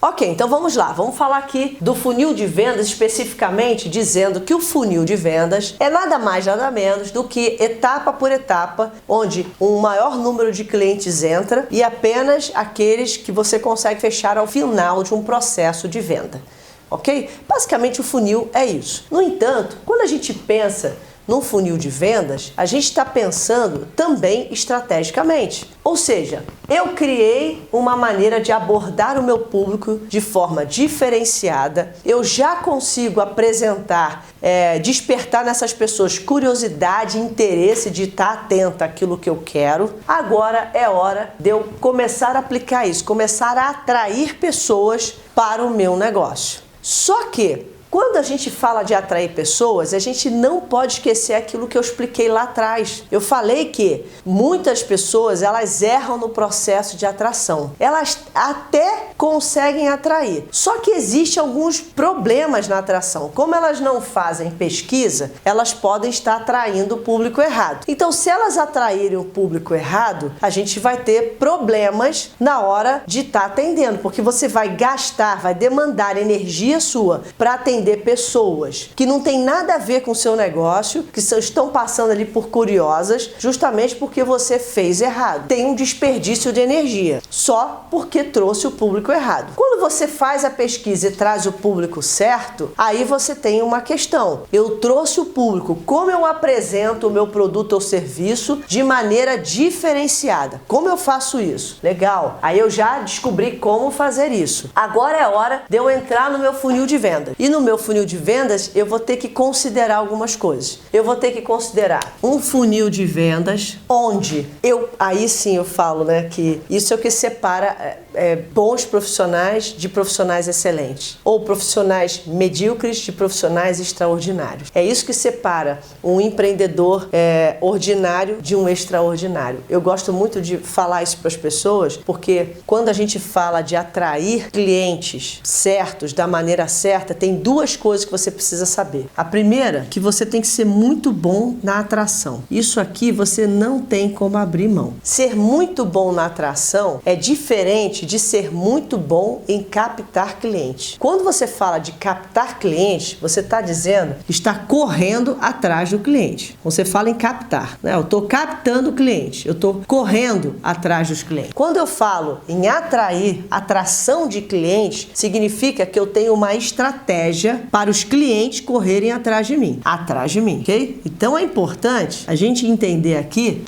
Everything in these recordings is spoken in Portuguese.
Ok, então vamos lá, vamos falar aqui do funil de vendas especificamente, dizendo que o funil de vendas é nada mais nada menos do que etapa por etapa, onde um maior número de clientes entra e apenas aqueles que você consegue fechar ao final de um processo de venda, ok? Basicamente o funil é isso. No entanto, quando a gente pensa num funil de vendas, a gente está pensando também estrategicamente. Ou seja, eu criei uma maneira de abordar o meu público de forma diferenciada, eu já consigo apresentar, despertar nessas pessoas curiosidade e interesse de estar atenta àquilo que eu quero. Agora é hora de eu começar a aplicar isso, começar a atrair pessoas para o meu negócio. Só que quando a gente fala de atrair pessoas, a gente não pode esquecer aquilo que eu expliquei lá atrás. Eu falei que muitas pessoas, elas erram no processo de atração. Elas até conseguem atrair. Só que existem alguns problemas na atração. Como elas não fazem pesquisa, elas podem estar atraindo o público errado. Então, se elas atraírem o público errado, a gente vai ter problemas na hora de estar atendendo, porque você vai gastar, vai demandar energia sua para atender pessoas que não tem nada a ver com o seu negócio, que estão passando ali por curiosas, justamente porque você fez errado. Tem um desperdício de energia, só porque trouxe o público errado. Quando você faz a pesquisa e traz o público certo, aí você tem uma questão. Eu trouxe o público, como eu apresento o meu produto ou serviço de maneira diferenciada? Como eu faço isso? Legal, aí eu já descobri como fazer isso. Agora é hora de eu entrar no meu funil de venda. E no meu funil de vendas, eu vou ter que considerar algumas coisas. Eu vou ter que considerar um funil de vendas onde aí sim eu falo, né, que isso é o que separa bons profissionais de profissionais excelentes, ou profissionais medíocres de profissionais extraordinários. É isso que separa um empreendedor ordinário de um extraordinário. Eu gosto muito de falar isso para as pessoas, porque quando a gente fala de atrair clientes certos, da maneira certa, tem duas coisas que você precisa saber. A primeira, que você tem que ser muito bom na atração. Isso aqui você não tem como abrir mão. Ser muito bom na atração é diferente de ser muito bom em captar cliente. Quando você fala de captar cliente, você está dizendo que está correndo atrás do cliente. Você fala em captar, né? Eu estou captando o cliente, eu estou correndo atrás dos clientes. Quando eu falo em atrair, atração de clientes, significa que eu tenho uma estratégia para os clientes correrem atrás de mim, ok? Então é importante a gente entender aqui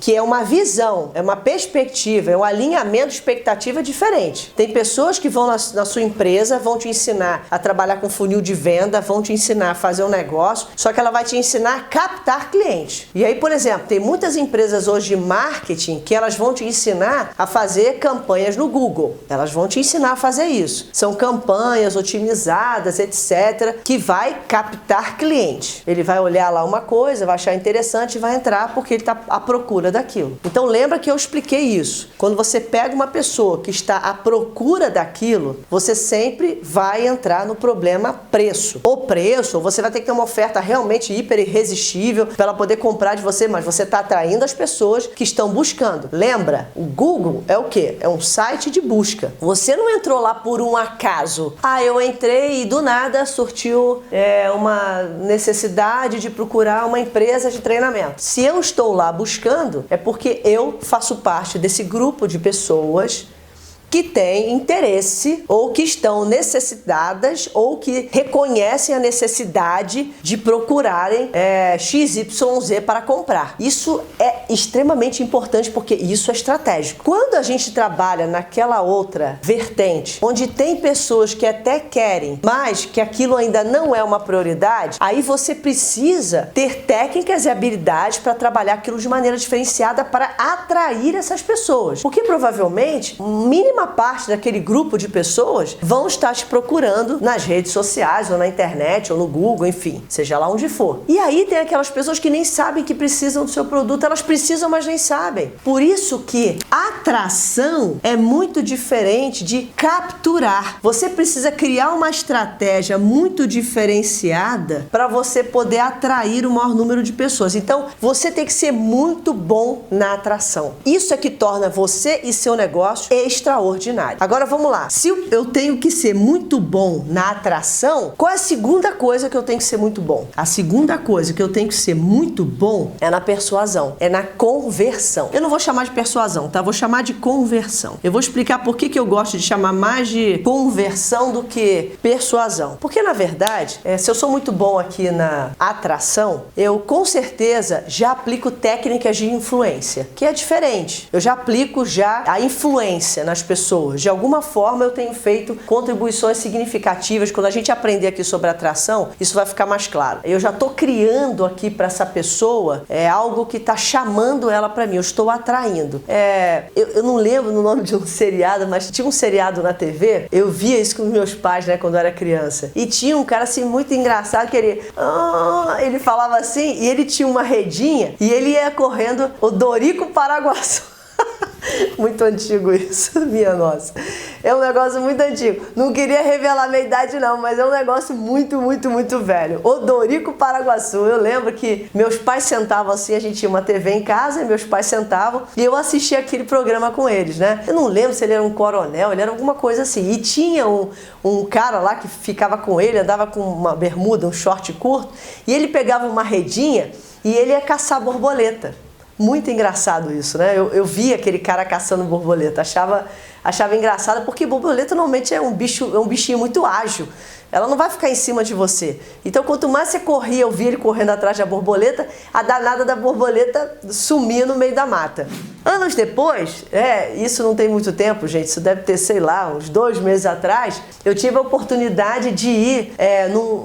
que é uma visão, é uma perspectiva, é um alinhamento de expectativa diferente. Tem pessoas que vão na sua empresa, vão te ensinar a trabalhar com funil de venda, vão te ensinar a fazer um negócio, só que ela vai te ensinar a captar clientes. E aí, por exemplo, tem muitas empresas hoje de marketing que elas vão te ensinar a fazer campanhas no Google. Elas vão te ensinar a fazer isso. São campanhas otimizadas, etc., que vai captar cliente. Ele vai olhar lá uma coisa, vai achar interessante e vai entrar porque ele está à procura daquilo. Então lembra que eu expliquei isso. Quando você pega uma pessoa que está à procura daquilo, você sempre vai entrar no problema preço. Ou você vai ter que ter uma oferta realmente hiper irresistível para ela poder comprar de você, mas você está atraindo as pessoas que estão buscando. Lembra, o Google é o quê? É um site de busca. Você não entrou lá por um acaso. Eu entrei e do nada surtiu uma necessidade de procurar uma empresa de treinamento. Se eu estou lá buscando, é porque eu faço parte desse grupo de pessoas que têm interesse ou que estão necessitadas ou que reconhecem a necessidade de procurarem XYZ para comprar. Isso é extremamente importante porque isso é estratégico. Quando a gente trabalha naquela outra vertente, onde tem pessoas que até querem, mas que aquilo ainda não é uma prioridade, aí você precisa ter técnicas e habilidades para trabalhar aquilo de maneira diferenciada para atrair essas pessoas. Porque provavelmente, mínima parte daquele grupo de pessoas vão estar te procurando nas redes sociais, ou na internet, ou no Google, enfim, seja lá onde for. E aí tem aquelas pessoas que nem sabem que precisam do seu produto, elas precisam, mas nem sabem. Por isso que atração é muito diferente de capturar. Você precisa criar uma estratégia muito diferenciada para você poder atrair o maior número de pessoas. Então, você tem que ser muito bom na atração. Isso é que torna você e seu negócio extraordinário. extraordinário. Agora vamos lá. Se eu tenho que ser muito bom na atração, qual é a segunda coisa que eu tenho que ser muito bom? A segunda coisa que eu tenho que ser muito bom é na persuasão, é na conversão. Eu não vou chamar de persuasão, tá? Vou chamar de conversão. Eu vou explicar por que eu gosto de chamar mais de conversão do que persuasão. Porque, na verdade, se eu sou muito bom aqui na atração, eu com certeza já aplico técnicas de influência, que é diferente. Eu já aplico a influência nas pessoas. De alguma forma eu tenho feito contribuições significativas. Quando a gente aprender aqui sobre atração, isso vai ficar mais claro. Eu já estou criando aqui para essa pessoa algo que está chamando ela para mim. Eu estou atraindo. Eu não lembro no nome de um seriado, mas tinha um seriado na TV. Eu via isso com meus pais, né, quando eu era criança. E tinha um cara assim muito engraçado que ele falava assim e ele tinha uma redinha e ele ia correndo o Dorico Paraguaçu. Muito antigo isso, minha nossa. É um negócio muito antigo. Não queria revelar a minha idade não, mas é um negócio muito, muito, muito velho. O Dorico Paraguaçu. Eu lembro que meus pais sentavam assim, a gente tinha uma TV em casa, e meus pais sentavam e eu assistia aquele programa com eles, né? Eu não lembro se ele era um coronel, ele era alguma coisa assim. E tinha um cara lá que ficava com ele, andava com uma bermuda, um short curto, e ele pegava uma redinha e ele ia caçar borboleta. Muito engraçado isso, né? Eu vi aquele cara caçando borboleta, achava engraçado, porque borboleta normalmente é um bichinho muito ágil. Ela não vai ficar em cima de você. Então, quanto mais você corria, eu via ele correndo atrás da borboleta, a danada da borboleta sumia no meio da mata. Anos depois, isso não tem muito tempo, gente, isso deve ter, sei lá, uns 2 meses atrás, eu tive a oportunidade de ir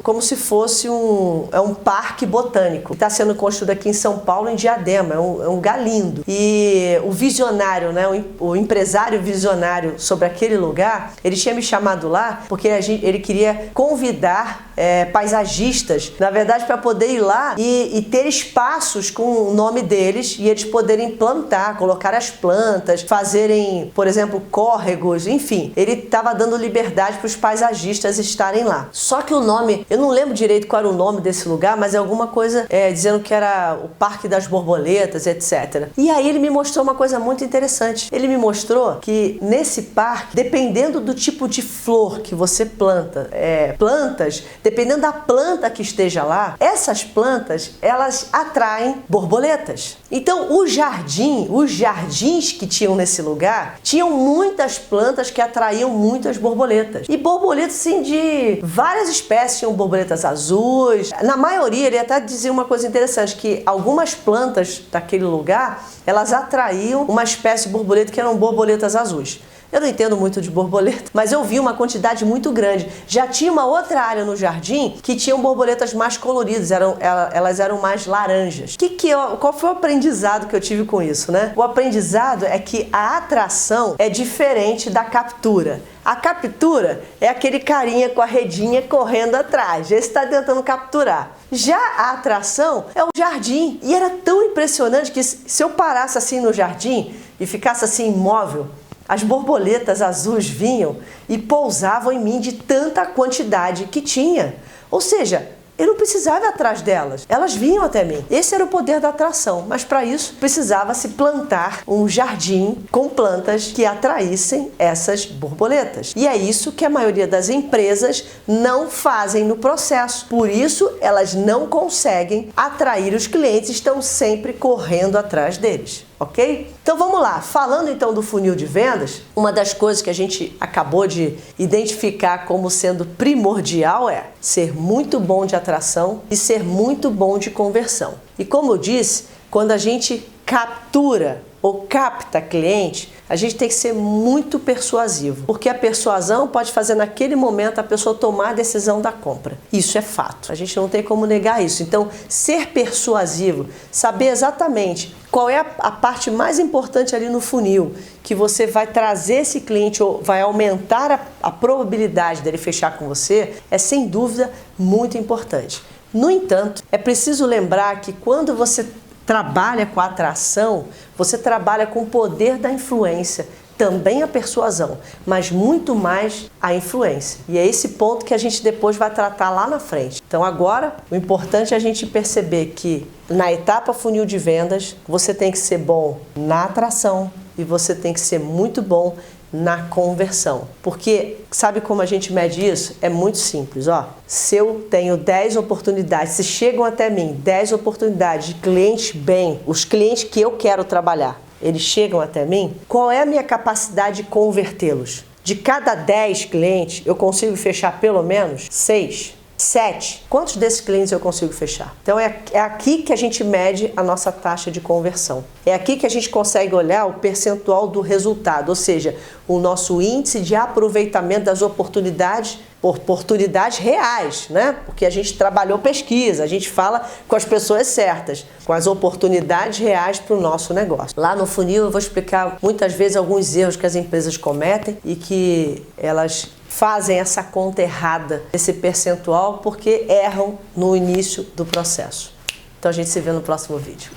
como se fosse um parque botânico. Está sendo construído aqui em São Paulo, em Diadema, é um lugar lindo. E o visionário, né, o empresário visionário sobre aquele lugar, ele tinha me chamado lá porque ele queria convidar paisagistas, na verdade, para poder ir lá e ter espaços com o nome deles e eles poderem plantar, colocar as plantas, fazerem, por exemplo, córregos, enfim. Ele estava dando liberdade para os paisagistas estarem lá. Só que o nome, eu não lembro direito qual era o nome desse lugar, mas é alguma coisa dizendo que era o Parque das Borboletas, etc. E aí ele me mostrou uma coisa muito interessante. Ele me mostrou que nesse parque, dependendo do tipo de flor que você planta, plantas, dependendo da planta que esteja lá, essas plantas, elas atraem borboletas. Então, os jardins que tinham nesse lugar, tinham muitas plantas que atraíam muitas borboletas. E borboletas, sim, de várias espécies, tinham borboletas azuis. Na maioria, ele até dizia uma coisa interessante, que algumas plantas daquele lugar, elas atraíam uma espécie de borboleta que eram borboletas azuis. Eu não entendo muito de borboleta, mas eu vi uma quantidade muito grande. Já tinha uma outra área no jardim que tinham borboletas mais coloridas, elas eram mais laranjas. Qual foi o aprendizado que eu tive com isso, né? O aprendizado é que a atração é diferente da captura. A captura é aquele carinha com a redinha correndo atrás, esse está tentando capturar. Já a atração é o jardim. E era tão impressionante que se eu parasse assim no jardim e ficasse assim imóvel, as borboletas azuis vinham e pousavam em mim de tanta quantidade que tinha. Ou seja, eu não precisava ir atrás delas, elas vinham até mim. Esse era o poder da atração, mas para isso precisava-se plantar um jardim com plantas que atraíssem essas borboletas. E é isso que a maioria das empresas não fazem no processo. Por isso, elas não conseguem atrair os clientes, estão sempre correndo atrás deles. Ok? Então vamos lá, falando então do funil de vendas, uma das coisas que a gente acabou de identificar como sendo primordial é ser muito bom de atração e ser muito bom de conversão. E como eu disse, quando a gente captura ou capta cliente, a gente tem que ser muito persuasivo, porque a persuasão pode fazer naquele momento a pessoa tomar a decisão da compra. Isso é fato, a gente não tem como negar isso. Então, ser persuasivo, saber exatamente qual é a parte mais importante ali no funil, que você vai trazer esse cliente ou vai aumentar a probabilidade dele fechar com você, é sem dúvida muito importante. No entanto, é preciso lembrar que quando você trabalha com a atração, você trabalha com o poder da influência, também a persuasão, mas muito mais a influência. E é esse ponto que a gente depois vai tratar lá na frente. Então agora, o importante é a gente perceber que na etapa funil de vendas, você tem que ser bom na atração e você tem que ser muito bom na conversão. Porque sabe como a gente mede isso? É muito simples, ó. Se eu tenho 10 oportunidades, se chegam até mim 10 oportunidades de clientes bem, os clientes que eu quero trabalhar, eles chegam até mim, qual é a minha capacidade de convertê-los? De cada 10 clientes, eu consigo fechar pelo menos 6, 7. Quantos desses clientes eu consigo fechar? Então é aqui que a gente mede a nossa taxa de conversão. É aqui que a gente consegue olhar o percentual do resultado, ou seja, o nosso índice de aproveitamento das oportunidades reais, né? Porque a gente trabalhou pesquisa, a gente fala com as pessoas certas, com as oportunidades reais para o nosso negócio. Lá no funil eu vou explicar muitas vezes alguns erros que as empresas cometem e que elas fazem essa conta errada, esse percentual, porque erram no início do processo. Então a gente se vê no próximo vídeo.